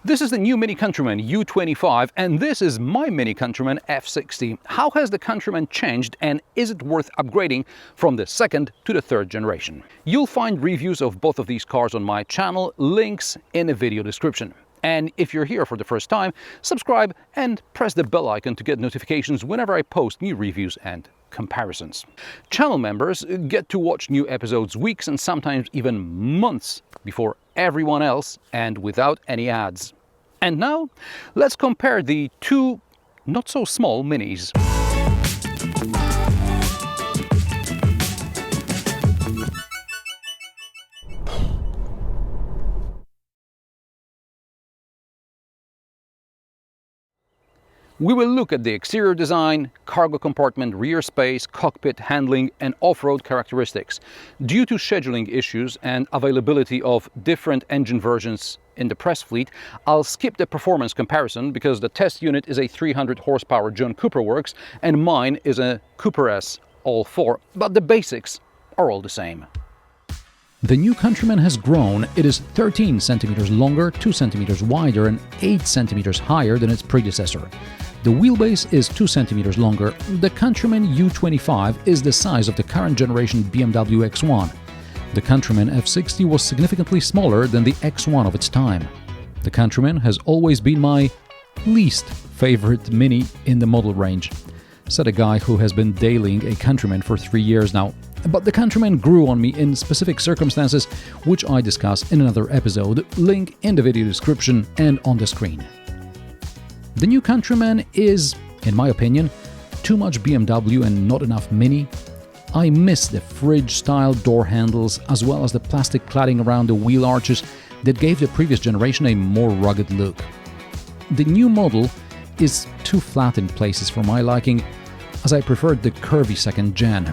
This is the new MINI Countryman U25 and this is my MINI Countryman F60. How has the Countryman changed and is it worth upgrading from the second to the third generation? You'll find reviews of both of these cars on my channel, links in the video description. And if you're here for the first time, subscribe and press the bell icon to get notifications whenever I post new reviews and comparisons. Channel members get to watch new episodes weeks and sometimes even months before everyone else and without any ads. And now, let's compare the two not so small Minis. We will look at the exterior design, cargo compartment, rear space, cockpit, handling and off-road characteristics. Due to scheduling issues and availability of different engine versions in the press fleet, I'll skip the performance comparison because the test unit is a 300 horsepower John Cooper Works and mine is a Cooper S all 4, but the basics are all the same. The new Countryman has grown. It is 13 centimeters longer, 2 centimeters wider and 8 centimeters higher than its predecessor. The wheelbase is 2 centimeters longer. The Countryman U25 is the size of the current generation BMW X1. The Countryman F60 was significantly smaller than the X1 of its time. The Countryman has always been my least favorite Mini in the model range, said a guy who has been dailying a Countryman for 3 years now. But the Countryman grew on me in specific circumstances, which I discuss in another episode, link in the video description and on the screen. The new Countryman is, in my opinion, too much BMW and not enough Mini. I miss the fridge-style door handles as well as the plastic cladding around the wheel arches that gave the previous generation a more rugged look. The new model is too flat in places for my liking, as I preferred the curvy second gen.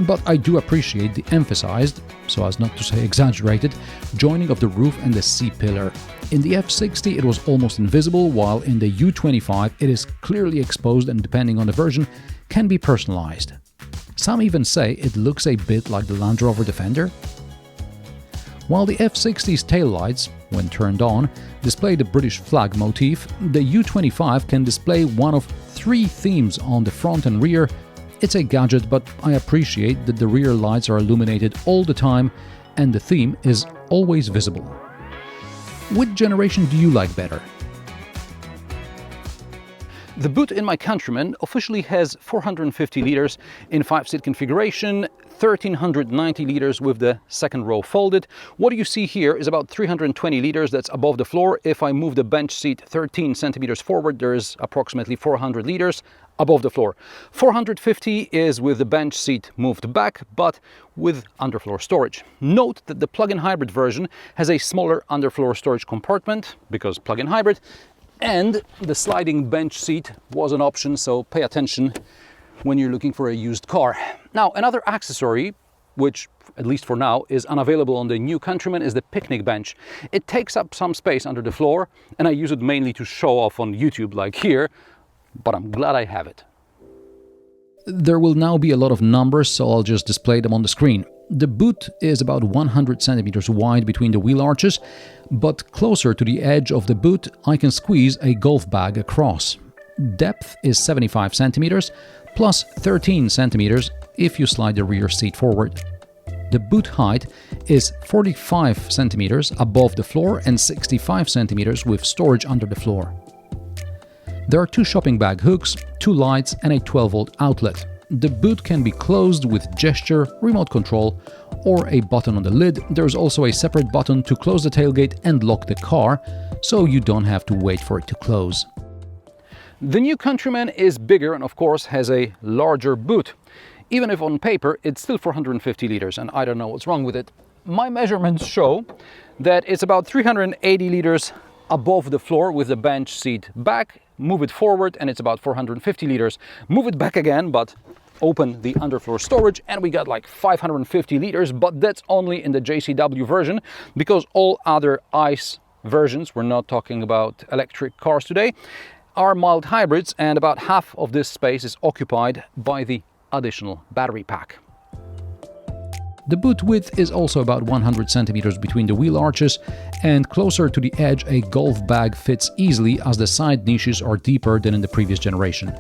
But I do appreciate the emphasized, so as not to say exaggerated, joining of the roof and the C-pillar. In the F60 it was almost invisible, while in the U25 it is clearly exposed and depending on the version can be personalized. Some even say it looks a bit like the Land Rover Defender. While the F60's taillights, when turned on, display the British flag motif, the U25 can display one of 3 themes on the front and rear. It's a gadget, but I appreciate that the rear lights are illuminated all the time and the theme is always visible. Which generation do you like better? The boot in my Countryman officially has 450 litres in 5-seat configuration, 1390 litres with the second row folded. What you see here is about 320 litres that's above the floor. If I move the bench seat 13 centimeters forward, there is approximately 400 litres above the floor. 450 is with the bench seat moved back, but with underfloor storage. Note that the plug-in hybrid version has a smaller underfloor storage compartment, because plug-in hybrid, and the sliding bench seat was an option, so pay attention when you're looking for a used car. Now, another accessory, which at least for now is unavailable on the new Countryman, is the picnic bench. It takes up some space under the floor and I use it mainly to show off on YouTube like here, but I'm glad I have it. There will now be a lot of numbers, so I'll just display them on the screen. The boot is about 100 centimeters wide between the wheel arches, but closer to the edge of the boot I can squeeze a golf bag across. Depth is 75 centimeters plus 13 centimeters if you slide the rear seat forward. The boot height is 45 centimeters above the floor and 65 centimeters with storage under the floor. There are 2 shopping bag hooks, 2 lights and a 12-volt outlet. The boot can be closed with gesture, remote control or a button on the lid. There's also a separate button to close the tailgate and lock the car, so you don't have to wait for it to close. The new Countryman is bigger and of course has a larger boot. Even if on paper it's still 450 litres and I don't know what's wrong with it. My measurements show that it's about 380 litres above the floor with the bench seat back. Move it forward and it's about 450 litres. Move it back again, but open the underfloor storage and we got like 550 litres, but that's only in the JCW version because all other ICE versions, we're not talking about electric cars today, are mild hybrids and about half of this space is occupied by the additional battery pack. The boot width is also about 100 centimeters between the wheel arches, and closer to the edge a golf bag fits easily as the side niches are deeper than in the previous generation.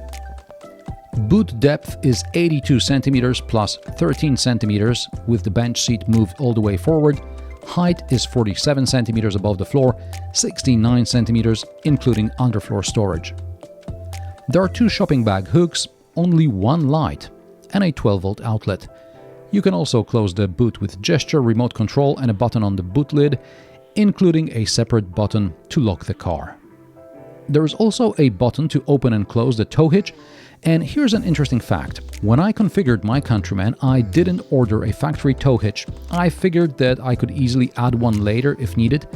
Boot depth is 82 centimeters plus 13 centimeters with the bench seat moved all the way forward. Height is 47 centimeters above the floor, 69 centimeters including underfloor storage. There are 2 shopping bag hooks, only one light, and a 12-volt outlet. You can also close the boot with gesture, remote control and a button on the boot lid, including a separate button to lock the car. There is also a button to open and close the tow hitch, and here's an interesting fact. When I configured my Countryman, I didn't order a factory tow hitch. I figured that I could easily add one later if needed.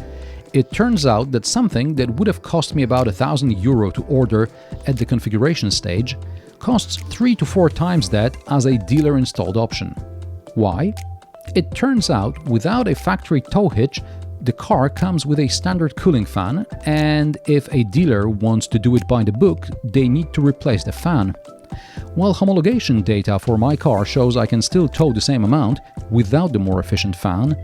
It turns out that something that would have cost me about €1,000 to order at the configuration stage costs 3 to 4 times that as a dealer-installed option. Why? It turns out, without a factory tow hitch, the car comes with a standard cooling fan, and if a dealer wants to do it by the book, they need to replace the fan. While homologation data for my car shows I can still tow the same amount without the more efficient fan,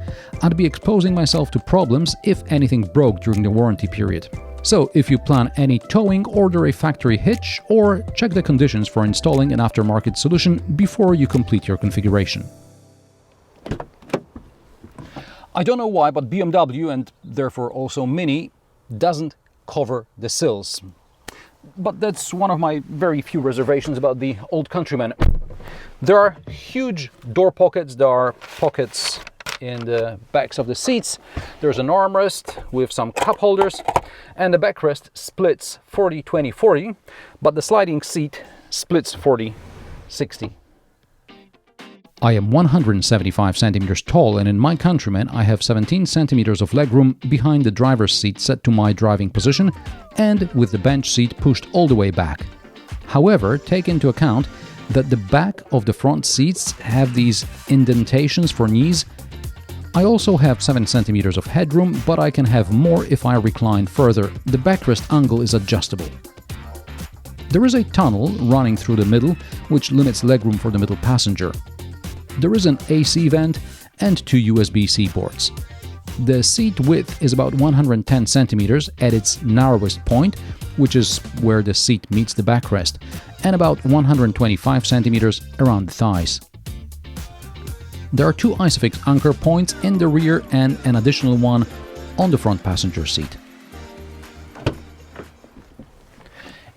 I'd be exposing myself to problems if anything broke during the warranty period. So if you plan any towing, order a factory hitch or check the conditions for installing an aftermarket solution before you complete your configuration. I don't know why, but BMW, and therefore also MINI, doesn't cover the sills. But that's one of my very few reservations about the old Countryman. There are huge door pockets, there are pockets in the backs of the seats, there's an armrest with some cup holders, and the backrest splits 40-20-40, but the sliding seat splits 40-60. I am 175 centimeters tall, and in my Countryman I have 17 centimeters of legroom behind the driver's seat set to my driving position and with the bench seat pushed all the way back. However, take into account that the back of the front seats have these indentations for knees. I also have 7 centimeters of headroom, but I can have more if I recline further. The backrest angle is adjustable. There is a tunnel running through the middle, which limits legroom for the middle passenger. There is an AC vent and 2 USB-C ports. The seat width is about 110 centimeters at its narrowest point, which is where the seat meets the backrest, and about 125 centimeters around the thighs. There are 2 Isofix anchor points in the rear and an additional one on the front passenger seat.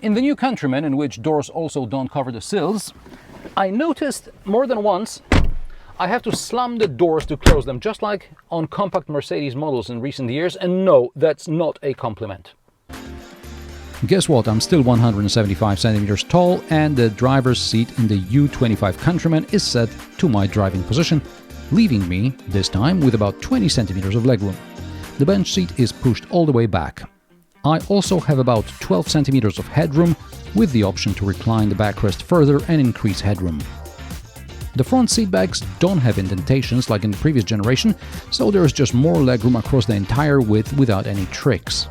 In the new Countryman, in which doors also don't cover the sills, I noticed more than once I have to slam the doors to close them, just like on compact Mercedes models in recent years, and no, that's not a compliment. Guess what, I'm still 175 centimeters tall, and the driver's seat in the U25 Countryman is set to my driving position, leaving me, this time, with about 20 centimeters of legroom. The bench seat is pushed all the way back. I also have about 12 centimeters of headroom, with the option to recline the backrest further and increase headroom. The front seat backs don't have indentations like in the previous generation, so there is just more legroom across the entire width without any tricks.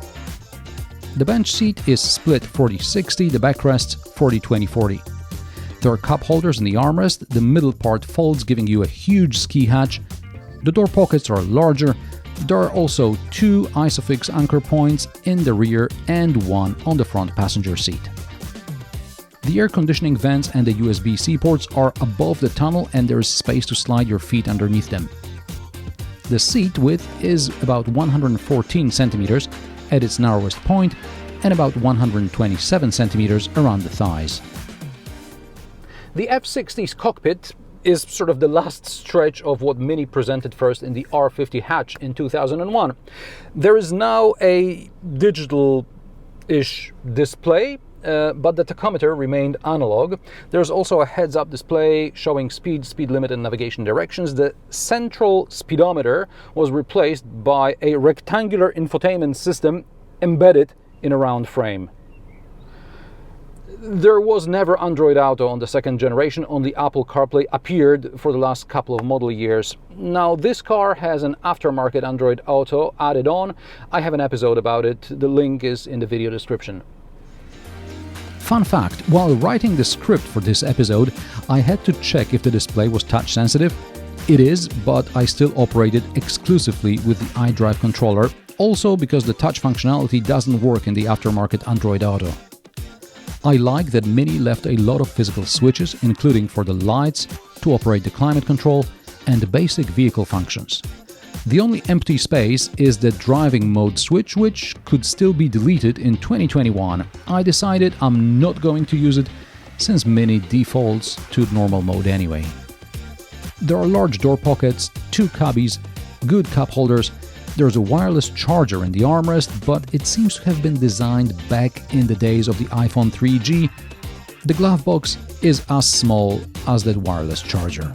The bench seat is split 40-60, the backrest 40-20-40. There are cup holders in the armrest, the middle part folds, giving you a huge ski hatch. The door pockets are larger. There are also 2 Isofix anchor points in the rear and 1 on the front passenger seat. The air conditioning vents and the USB-C ports are above the tunnel, and there is space to slide your feet underneath them. The seat width is about 114 centimeters at its narrowest point and about 127 centimeters around the thighs. The F60's cockpit is sort of the last stretch of what MINI presented first in the R50 hatch in 2001. There is now a digital-ish display, but the tachometer remained analog. There's also a heads-up display showing speed, speed limit and navigation directions. The central speedometer was replaced by a rectangular infotainment system embedded in a round frame. There was never Android Auto on the second generation, only Apple CarPlay appeared for the last couple of model years. Now this car has an aftermarket Android Auto added on. I have an episode about it, the link is in the video description. Fun fact, while writing the script for this episode, I had to check if the display was touch sensitive. It is, but I still operate it exclusively with the iDrive controller, also because the touch functionality doesn't work in the aftermarket Android Auto. I like that MINI left a lot of physical switches, including for the lights, to operate the climate control, and basic vehicle functions. The only empty space is the driving mode switch, which could still be deleted in 2021. I decided I'm not going to use it, since MINI defaults to normal mode anyway. There are large door pockets, 2 cubbies, good cup holders. There's a wireless charger in the armrest, but it seems to have been designed back in the days of the iPhone 3G. The glove box is as small as that wireless charger.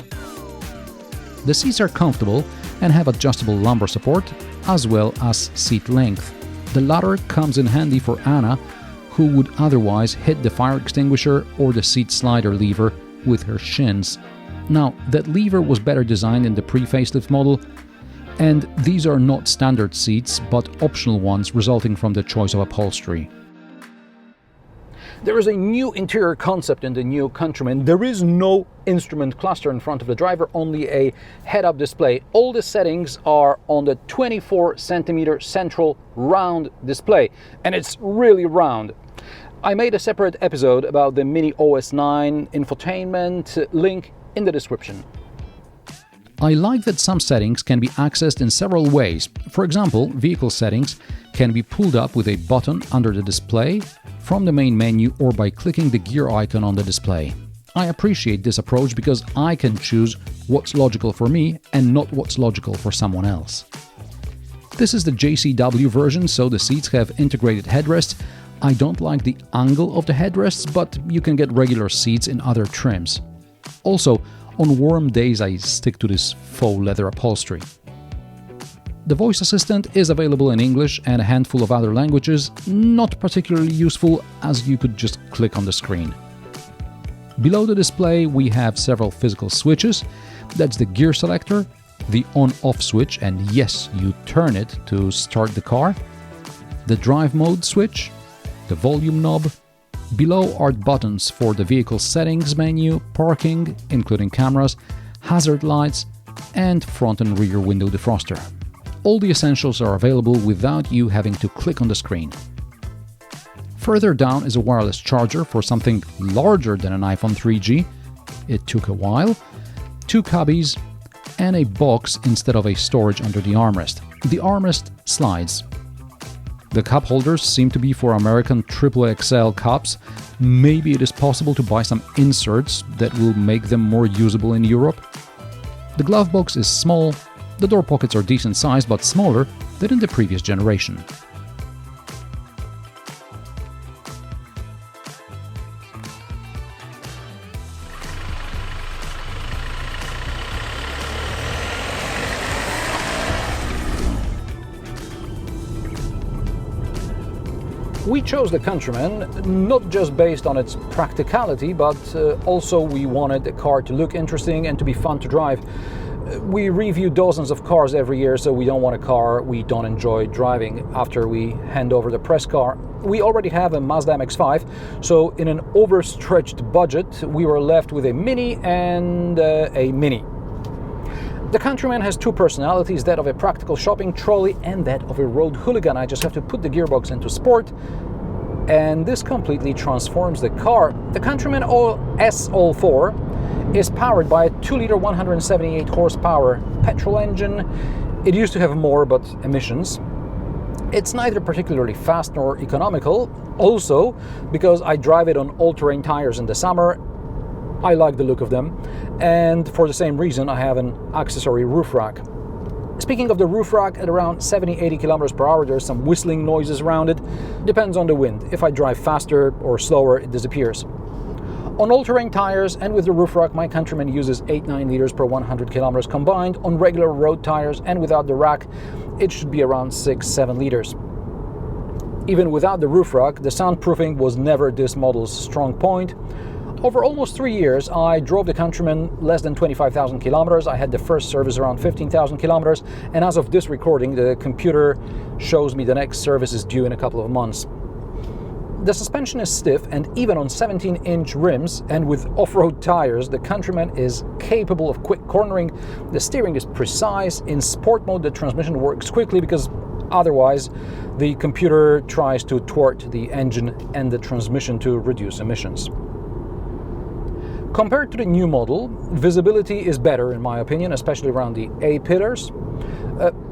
The seats are comfortable and have adjustable lumbar support, as well as seat length. The latter comes in handy for Anna, who would otherwise hit the fire extinguisher or the seat slider lever with her shins. Now, that lever was better designed in the pre-facelift model, and these are not standard seats, but optional ones resulting from the choice of upholstery. There is a new interior concept in the new Countryman. There is no instrument cluster in front of the driver, only a head-up display. All the settings are on the 24-centimeter central round display, and it's really round. I made a separate episode about the MINI OS 9 infotainment, link in the description. I like that some settings can be accessed in several ways. For example, vehicle settings can be pulled up with a button under the display, from the main menu, or by clicking the gear icon on the display. I appreciate this approach because I can choose what's logical for me and not what's logical for someone else. This is the JCW version, so the seats have integrated headrests. I don't like the angle of the headrests, but you can get regular seats in other trims. Also, on warm days I stick to this faux leather upholstery. The voice assistant is available in English and a handful of other languages, not particularly useful as you could just click on the screen. Below the display we have several physical switches. That's the gear selector, the on-off switch, and yes, you turn it to start the car, the drive mode switch, the volume knob. Below are buttons for the vehicle settings menu, parking, including cameras, hazard lights, and front and rear window defroster. All the essentials are available without you having to click on the screen. Further down is a wireless charger for something larger than an iPhone 3G. It took a while. 2 cubbies and a box instead of a storage under the armrest. The armrest slides. The cup holders seem to be for American XXL cups. Maybe it is possible to buy some inserts that will make them more usable in Europe. The glove box is small. The door pockets are decent size, but smaller than in the previous generation. We chose the Countryman not just based on its practicality, but also we wanted the car to look interesting and to be fun to drive. We review dozens of cars every year, so we don't want a car we don't enjoy driving after we hand over the press car. We already have a Mazda MX-5, so in an overstretched budget, we were left with a Mini and a Mini. The Countryman has 2 personalities, that of a practical shopping trolley and that of a road hooligan. I just have to put the gearbox into sport, and this completely transforms the car. The Countryman S04 is powered by a 2-liter 178 horsepower petrol engine. It used to have more, but emissions. It's neither particularly fast nor economical. Also, because I drive it on all-terrain tires in the summer, I like the look of them, and for the same reason I have an accessory roof rack. Speaking of the roof rack, at around 70-80 km per hour there's some whistling noises around it. Depends on the wind. If I drive faster or slower, it disappears. On all-terrain tires and with the roof rack, my Countryman uses 8-9 liters per 100 km combined. On regular road tires and without the rack, it should be around 6-7 liters. Even without the roof rack, the soundproofing was never this model's strong point. Over almost 3 years, I drove the Countryman less than 25,000 kilometers. I had the first service around 15,000 kilometers, and as of this recording, the computer shows me the next service is due in a couple of months. The suspension is stiff, and even on 17-inch rims and with off-road tires, the Countryman is capable of quick cornering. The steering is precise. In sport mode, the transmission works quickly because otherwise the computer tries to thwart the engine and the transmission to reduce emissions. Compared to the new model, visibility is better in my opinion, especially around the A-pillars.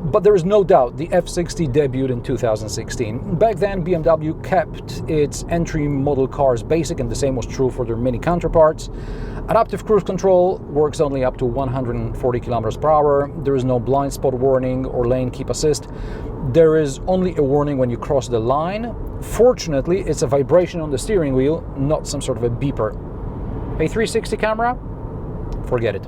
But there is no doubt the F60 debuted in 2016. Back then, BMW kept its entry model cars basic, and the same was true for their Mini counterparts. Adaptive cruise control works only up to 140 km/h. There is no blind spot warning or lane keep assist. There is only a warning when you cross the line. Fortunately, it's a vibration on the steering wheel, not some sort of a beeper. A 360 camera? Forget it.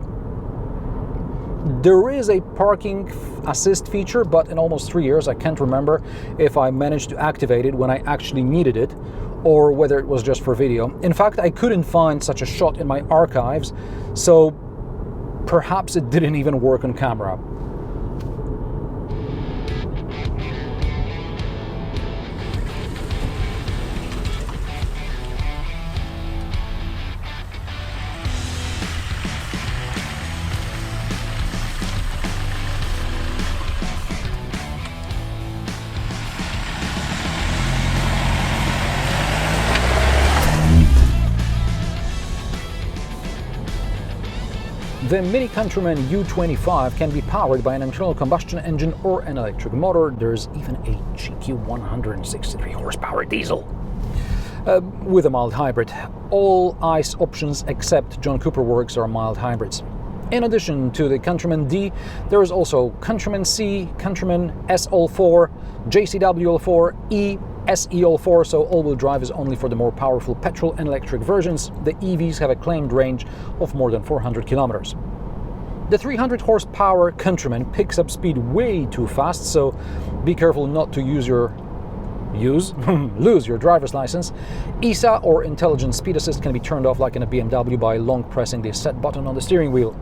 There is a parking assist feature, but in almost 3 years I can't remember if I managed to activate it when I actually needed it, or whether it was just for video. In fact, I couldn't find such a shot in my archives, so perhaps it didn't even work on camera. The MINI Countryman U25 can be powered by an internal combustion engine or an electric motor. There's even a cheeky 163 horsepower diesel with a mild hybrid. All ICE options except John Cooper Works are mild hybrids. In addition to the Countryman D, there is also Countryman C, Countryman S All4, JCW All4, E, SE All4, so all-wheel drive is only for the more powerful petrol and electric versions. The EVs have a claimed range of more than 400 kilometers. The 300 horsepower Countryman picks up speed way too fast, so be careful not to lose your driver's license. ISA or intelligent speed assist can be turned off like in a BMW by long pressing the set button on the steering wheel.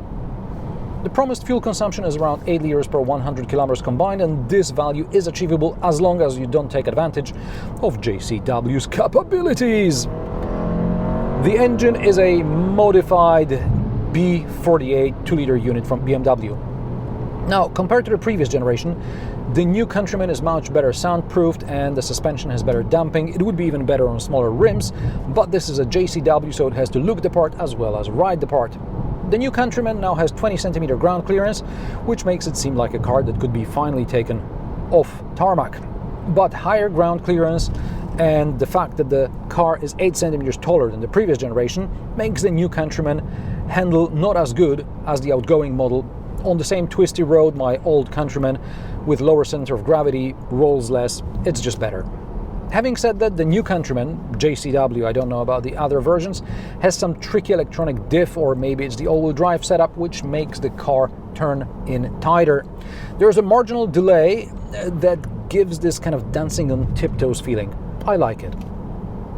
The promised fuel consumption is around 8 liters per 100 kilometers combined, and this value is achievable as long as you don't take advantage of JCW's capabilities. The engine is a modified B48 2-liter unit from BMW. Now, compared to the previous generation, the new Countryman is much better soundproofed and the suspension has better damping. It would be even better on smaller rims, but this is a JCW, so it has to look the part as well as ride the part. The new Countryman now has 20 centimeter ground clearance, which makes it seem like a car that could be finally taken off tarmac. But higher ground clearance and the fact that the car is 8 centimeters taller than the previous generation makes the new Countryman handle not as good as the outgoing model. On the same twisty road, my old Countryman with lower center of gravity rolls less. It's just better. Having said that, the new Countryman, JCW, I don't know about the other versions, has some tricky electronic diff, or maybe it's the all-wheel drive setup, which makes the car turn in tighter. There's a marginal delay that gives this kind of dancing on tiptoes feeling. I like it.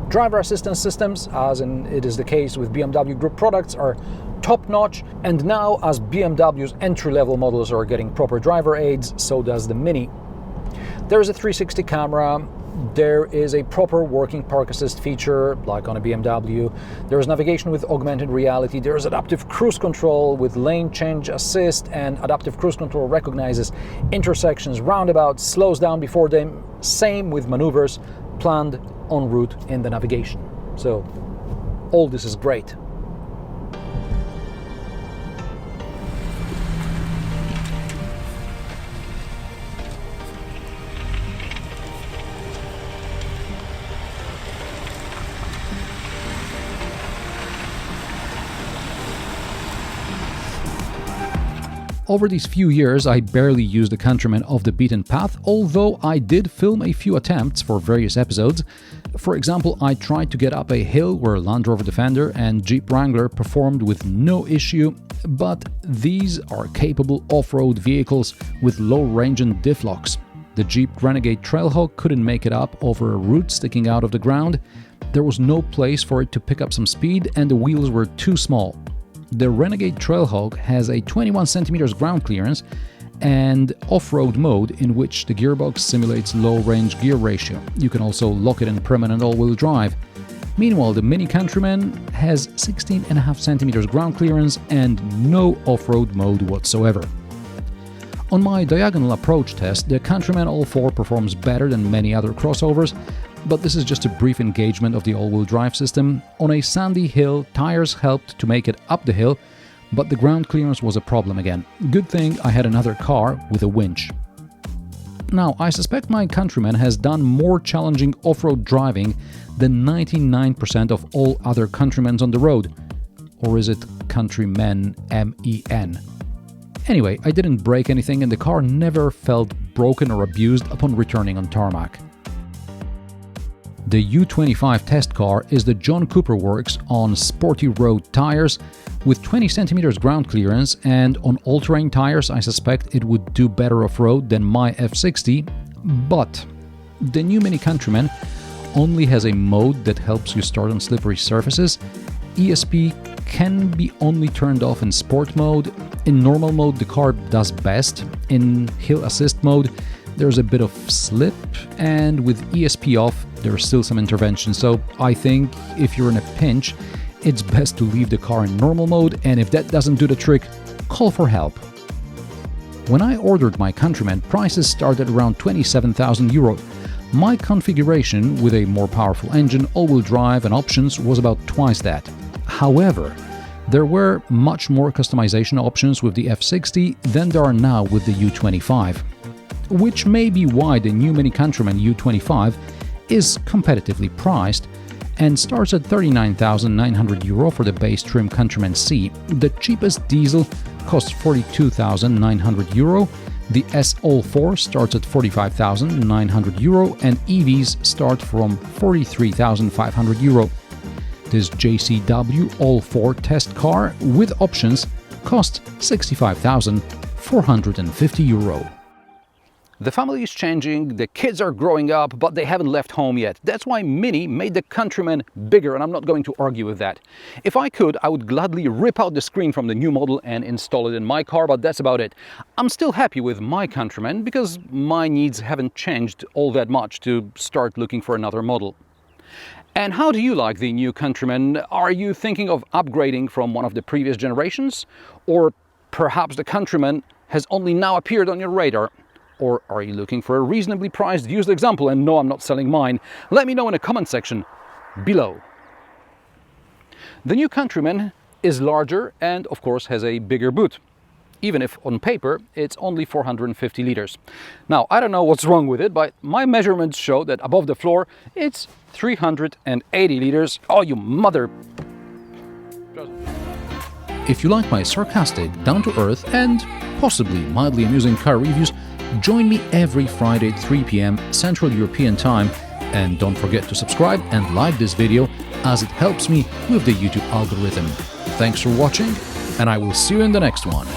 Driver assistance systems, as it is the case with BMW Group products, are top-notch, and now as BMW's entry-level models are getting proper driver aids, so does the Mini. There is a 360 camera. There is a proper working park assist feature, like on a BMW. There is navigation with augmented reality. There is adaptive cruise control with lane change assist, and adaptive cruise control recognizes intersections, roundabouts, slows down before them. Same with maneuvers planned en route in the navigation. So all this is great. Over these few years, I barely used the Countryman off the beaten path, although I did film a few attempts for various episodes. For example, I tried to get up a hill where Land Rover Defender and Jeep Wrangler performed with no issue, but these are capable off-road vehicles with low range and diff locks. The Jeep Renegade Trailhawk couldn't make it up over a root sticking out of the ground. There was no place for it to pick up some speed, and the wheels were too small. The Renegade Trailhawk has a 21 centimeters ground clearance, and off-road mode, in which the gearbox simulates low-range gear ratio. You can also lock it in permanent all-wheel drive. Meanwhile, the MINI Countryman has 16.5 centimeters ground clearance and no off-road mode whatsoever. On my diagonal approach test, the Countryman All4 performs better than many other crossovers, but this is just a brief engagement of the all-wheel drive system. On a sandy hill, tires helped to make it up the hill, but the ground clearance was a problem again. Good thing I had another car with a winch. Now, I suspect my Countryman has done more challenging off-road driving than 99% of all other Countrymans on the road. Or is it Countryman MEN? Anyway, I didn't break anything and the car never felt broken or abused upon returning on tarmac. The U25 test car is the John Cooper works on sporty road tires with 20 centimeters ground clearance, and on all-terrain tires I suspect it would do better off-road than my F60, but the new MINI Countryman only has a mode that helps you start on slippery surfaces. ESP can be only turned off in sport mode. In normal mode the car does best. In hill assist mode there's a bit of slip, and with ESP off there's still some intervention, so I think if you're in a pinch it's best to leave the car in normal mode, and if that doesn't do the trick, call for help. When I ordered my Countryman, prices started around 27,000 euro. My configuration with a more powerful engine, all-wheel drive and options was about twice that. However, there were much more customization options with the F60 than there are now with the U25, which may be why the new MINI Countryman U25 is competitively priced and starts at 39,900 euro for the base trim Countryman C. The cheapest diesel costs 42,900 euro, the S All4 starts at 45,900 euro, and EVs start from 43,500 euro. This JCW All4 test car with options costs 65,450 euro. The family is changing, the kids are growing up, but they haven't left home yet. That's why MINI made the Countryman bigger, and I'm not going to argue with that. If I could, I would gladly rip out the screen from the new model and install it in my car, but that's about it. I'm still happy with my Countryman because my needs haven't changed all that much to start looking for another model. And how do you like the new Countryman? Are you thinking of upgrading from one of the previous generations? Or perhaps the Countryman has only now appeared on your radar? Or are you looking for a reasonably priced used example? And no, I'm not selling mine. Let me know in the comment section below. The new Countryman is larger and of course has a bigger boot, even if on paper it's only 450 liters. Now, I don't know what's wrong with it, but my measurements show that above the floor it's 380 liters. Oh, you mother... If you like my sarcastic, down-to-earth and possibly mildly amusing car reviews, join me every Friday at 3 p.m. Central European Time, and don't forget to subscribe and like this video as it helps me with the YouTube algorithm. Thanks for watching, and I will see you in the next one.